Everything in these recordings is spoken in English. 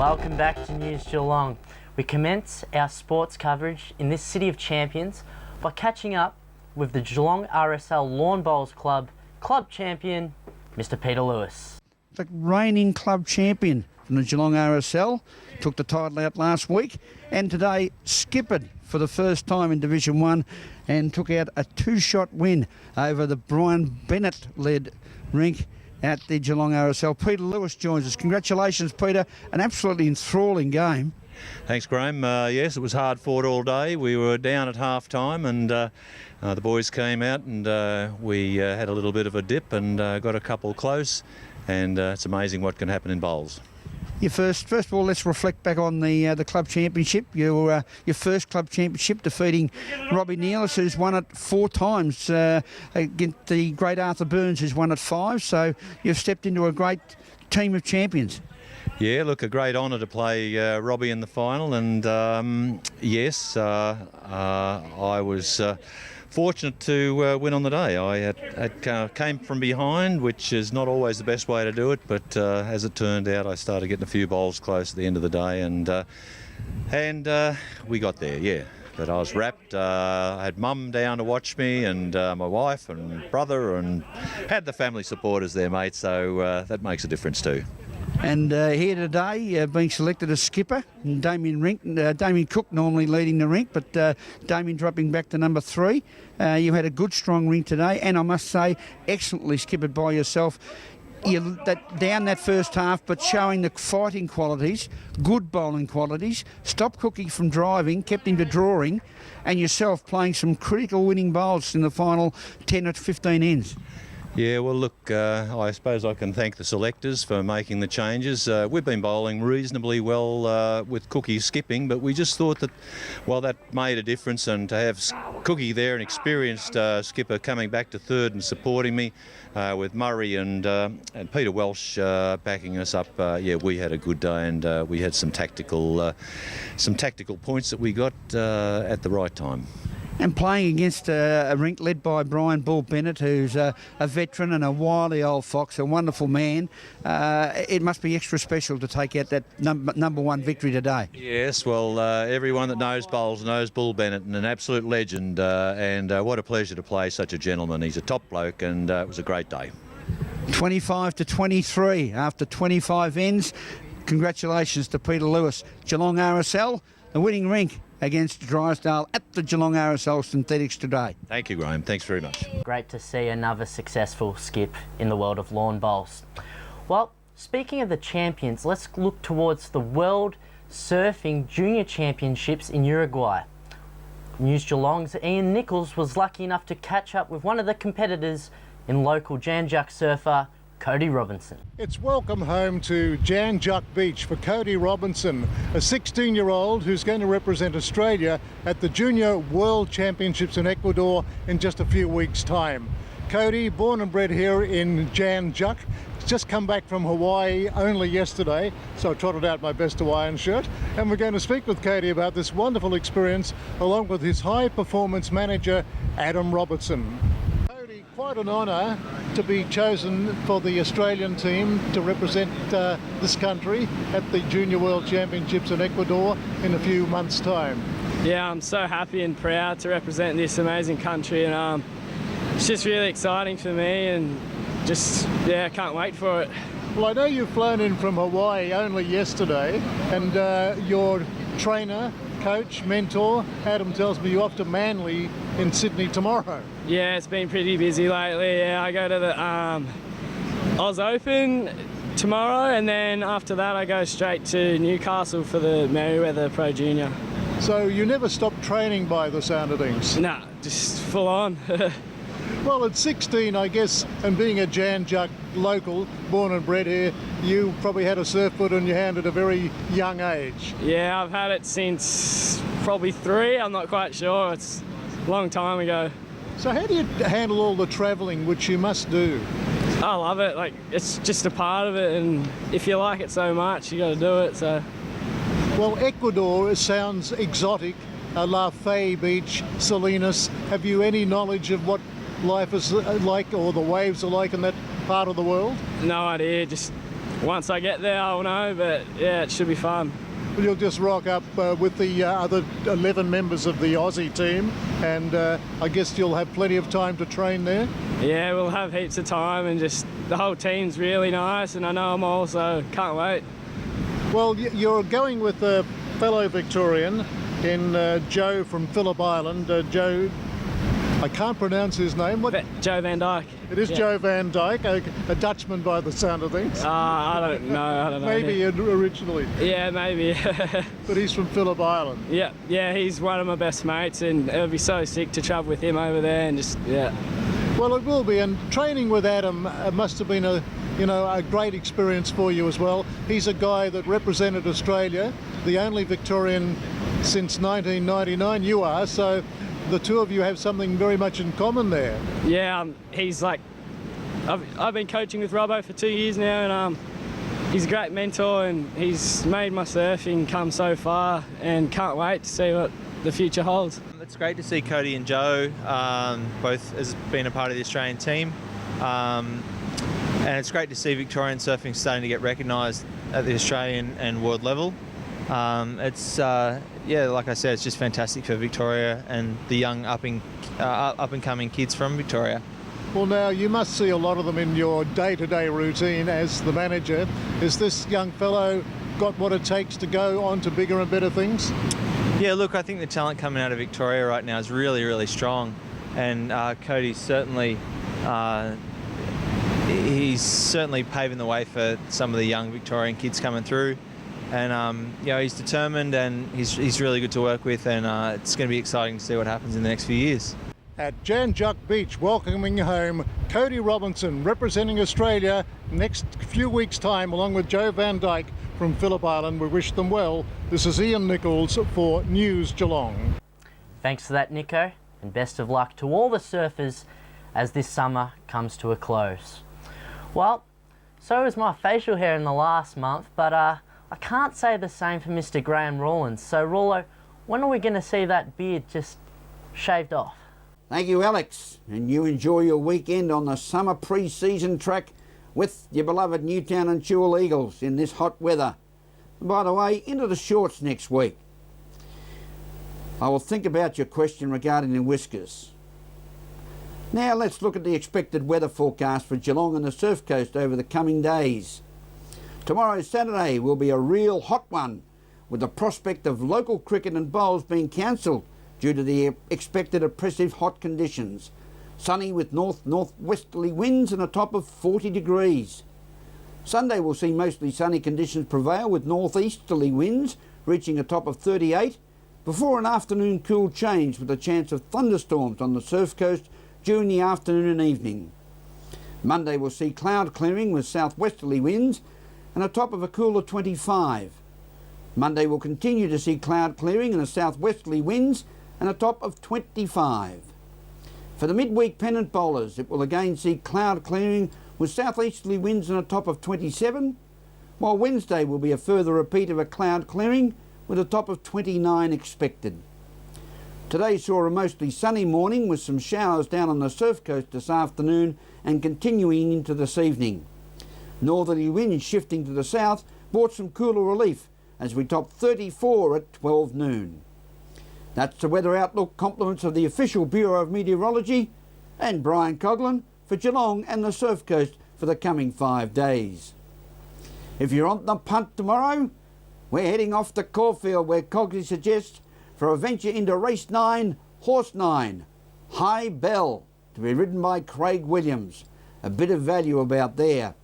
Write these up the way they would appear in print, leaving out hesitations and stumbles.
Welcome back to News Geelong. We commence our sports coverage in this city of champions by catching up with the Geelong RSL Lawn Bowls Club champion, Mr. Peter Lewis. The reigning club champion from the Geelong RSL took the title out last week and today skippered for the first time in Division 1 and took out a two-shot win over the Brian Bennett-led rink at the Geelong RSL. Peter Lewis joins us. Congratulations, Peter. An absolutely enthralling game. Thanks, Graham. Yes, it was hard fought all day. We were down at half-time and the boys came out and we had a little bit of a dip and got a couple close, and it's amazing what can happen in bowls. First of all, let's reflect back on the club championship. Your first club championship, defeating Robbie Nealis, who's won it 4 times, against the great Arthur Burns, who's won it 5. So you've stepped into a great team of champions. Yeah, look, a great honour to play Robbie in the final, and yes, I was fortunate to win on the day. I came from behind, which is not always the best way to do it, but as it turned out, I started getting a few bowls close at the end of the day, and we got there, yeah. But I was wrapped. I had mum down to watch me, and my wife and brother, and had the family supporters there, mate, so that makes a difference too. And here today, being selected as skipper, Damien Cook normally leading the rink, but Damien dropping back to number 3. You had a good, strong rink today, and I must say, excellently skippered by yourself. Down that first half, but showing the fighting qualities, good bowling qualities, stopped Cookie from driving, kept him to drawing, and yourself playing some critical winning bowls in the final 10 or 15 ends. Yeah, well, look, I suppose I can thank the selectors for making the changes. We've been bowling reasonably well with Cookie skipping, but we just thought that, well, that made a difference, and to have Cookie there, an experienced skipper, coming back to third and supporting me with Murray and Peter Welsh backing us up, yeah, we had a good day, and we had some tactical points that we got at the right time. And playing against a rink led by Brian Bull Bennett, who's a veteran and a wily old fox, a wonderful man, it must be extra special to take out that number 1 victory today. Yes, well, everyone that knows bowls knows Bull Bennett, and an absolute legend, and what a pleasure to play such a gentleman. He's a top bloke, and it was a great day. 25-23 after 25 ends. Congratulations to Peter Lewis. Geelong RSL, the winning rink against Drysdale at the Geelong RSL Synthetics today. Thank you, Graham. Thanks very much. Great to see another successful skip in the world of lawn bowls. Well, speaking of the champions, let's look towards the World Surfing Junior Championships in Uruguay. News Geelong's Ian Nichols was lucky enough to catch up with one of the competitors in local Jan Juc surfer, Cody Robinson. It's welcome home to Jan Juc Beach for Cody Robinson, a 16-year-old who's going to represent Australia at the Junior World Championships in Ecuador in just a few weeks' time. Cody, born and bred here in Jan Juc, just come back from Hawaii only yesterday, so I trotted out my best Hawaiian shirt, and we're going to speak with Cody about this wonderful experience along with his high-performance manager, Adam Robertson. Quite an honour to be chosen for the Australian team to represent this country at the Junior World Championships in Ecuador in a few months' time. Yeah, I'm so happy and proud to represent this amazing country, and it's just really exciting for me, and just, yeah, I can't wait for it. Well, I know you've flown in from Hawaii only yesterday, and your trainer, coach, mentor, Adam tells me you're off to Manly in Sydney tomorrow. Yeah, it's been pretty busy lately. Yeah, I go to the Oz Open tomorrow, and then after that I go straight to Newcastle for the Merriweather Pro Junior. So you never stop training by the sound of things? Nah, just full on. Well, at 16, I guess, and being a Jan Juc local, born and bred here, you probably had a surfboard in your hand at a very young age. Yeah, I've had it since probably 3, I'm not quite sure. It's a long time ago. So how do you handle all the travelling, which you must do? I love it. Like, it's just a part of it, and if you like it so much, you got to do it. So. Well, Ecuador sounds exotic. La Fe Beach, Salinas. Have you any knowledge of what life is like, or the waves are like in that part of the world? No idea. Just once I get there, I'll know. But yeah, it should be fun. Well, you'll just rock up with the other 11 members of the Aussie team, and I guess you'll have plenty of time to train there. Yeah, we'll have heaps of time, and just the whole team's really nice, and I know them all, so can't wait. Well, you're going with a fellow Victorian in Joe from Phillip Island. Joe, I can't pronounce his name. What? Joe Van Dyke. It is, yeah. Joe Van Dyke, a Dutchman by the sound of things. I don't know. Maybe originally. Yeah, maybe. But he's from Phillip Island. Yeah, he's one of my best mates, and it would be so sick to travel with him over there and just, yeah. Well, it will be, and training with Adam must have been a great experience for you as well. He's a guy that represented Australia, the only Victorian since 1999. You are, so the two of you have something very much in common there. Yeah, he's like, I've been coaching with Robbo for 2 years now, and he's a great mentor, and he's made my surfing come so far, and can't wait to see what the future holds. It's great to see Cody and Joe both as being a part of the Australian team, and it's great to see Victorian surfing starting to get recognised at the Australian and world level. Yeah, like I said, it's just fantastic for Victoria and the young up and coming kids from Victoria. Well, now you must see a lot of them in your day-to-day routine as the manager. Is this young fellow got what it takes to go on to bigger and better things? Yeah, look, I think the talent coming out of Victoria right now is really, really strong, and Cody's certainly he's certainly paving the way for some of the young Victorian kids coming through. And he's determined, and he's really good to work with, and it's going to be exciting to see what happens in the next few years. At Jan Juc Beach, welcoming home Cody Robinson, representing Australia next few weeks' time, along with Joe Van Dyke from Phillip Island. We wish them well. This is Ian Nichols for News Geelong. Thanks for that, Nico, and best of luck to all the surfers as this summer comes to a close. Well, so is my facial hair in the last month, but I can't say the same for Mr. Graham Rawlins. So, Rawlo, when are we going to see that beard just shaved off? Thank you, Alex. And you enjoy your weekend on the summer pre-season track with your beloved Newtown and Chewell Eagles in this hot weather. And by the way, into the shorts next week. I will think about your question regarding the whiskers. Now let's look at the expected weather forecast for Geelong and the Surf Coast over the coming days. Tomorrow, Saturday, will be a real hot one, with the prospect of local cricket and bowls being cancelled due to the expected oppressive hot conditions. Sunny with north-northwesterly winds and a top of 40 degrees. Sunday will see mostly sunny conditions prevail with northeasterly winds reaching a top of 38, before an afternoon cool change with a chance of thunderstorms on the Surf Coast during the afternoon and evening. Monday will see cloud clearing with southwesterly winds and a top of a cooler 25. Monday will continue to see cloud clearing and a southwesterly winds and a top of 25. For the midweek pennant bowlers, it will again see cloud clearing with southeasterly winds and a top of 27, while Wednesday will be a further repeat of a cloud clearing with a top of 29 expected. Today saw a mostly sunny morning with some showers down on the Surf Coast this afternoon and continuing into this evening. Northerly winds shifting to the south brought some cooler relief as we topped 34 at 12 noon. That's the weather outlook, compliments of the official Bureau of Meteorology and Brian Coughlin for Geelong and the Surf Coast for the coming 5 days. If you're on the punt tomorrow, we're heading off to Caulfield where Cogsy suggests for a venture into race 9, horse 9, High Bell, to be ridden by Craig Williams. A bit of value about there.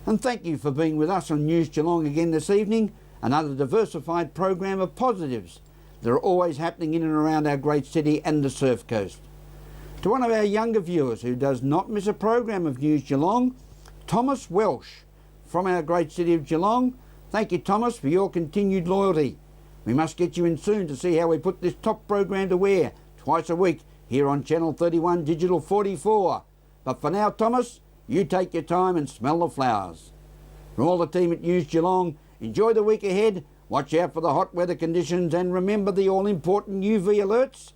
And thank you for being with us on News Geelong again this evening, another diversified program of positives that are always happening in and around our great city and the Surf Coast. To one of our younger viewers who does not miss a program of News Geelong, Thomas Welsh from our great city of Geelong. Thank you, Thomas, for your continued loyalty. We must get you in soon to see how we put this top program to wear twice a week here on Channel 31 Digital 44. But for now, Thomas, you take your time and smell the flowers. From all the team at News Geelong, enjoy the week ahead, watch out for the hot weather conditions and remember the all-important UV alerts.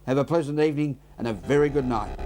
Have a pleasant evening and a very good night.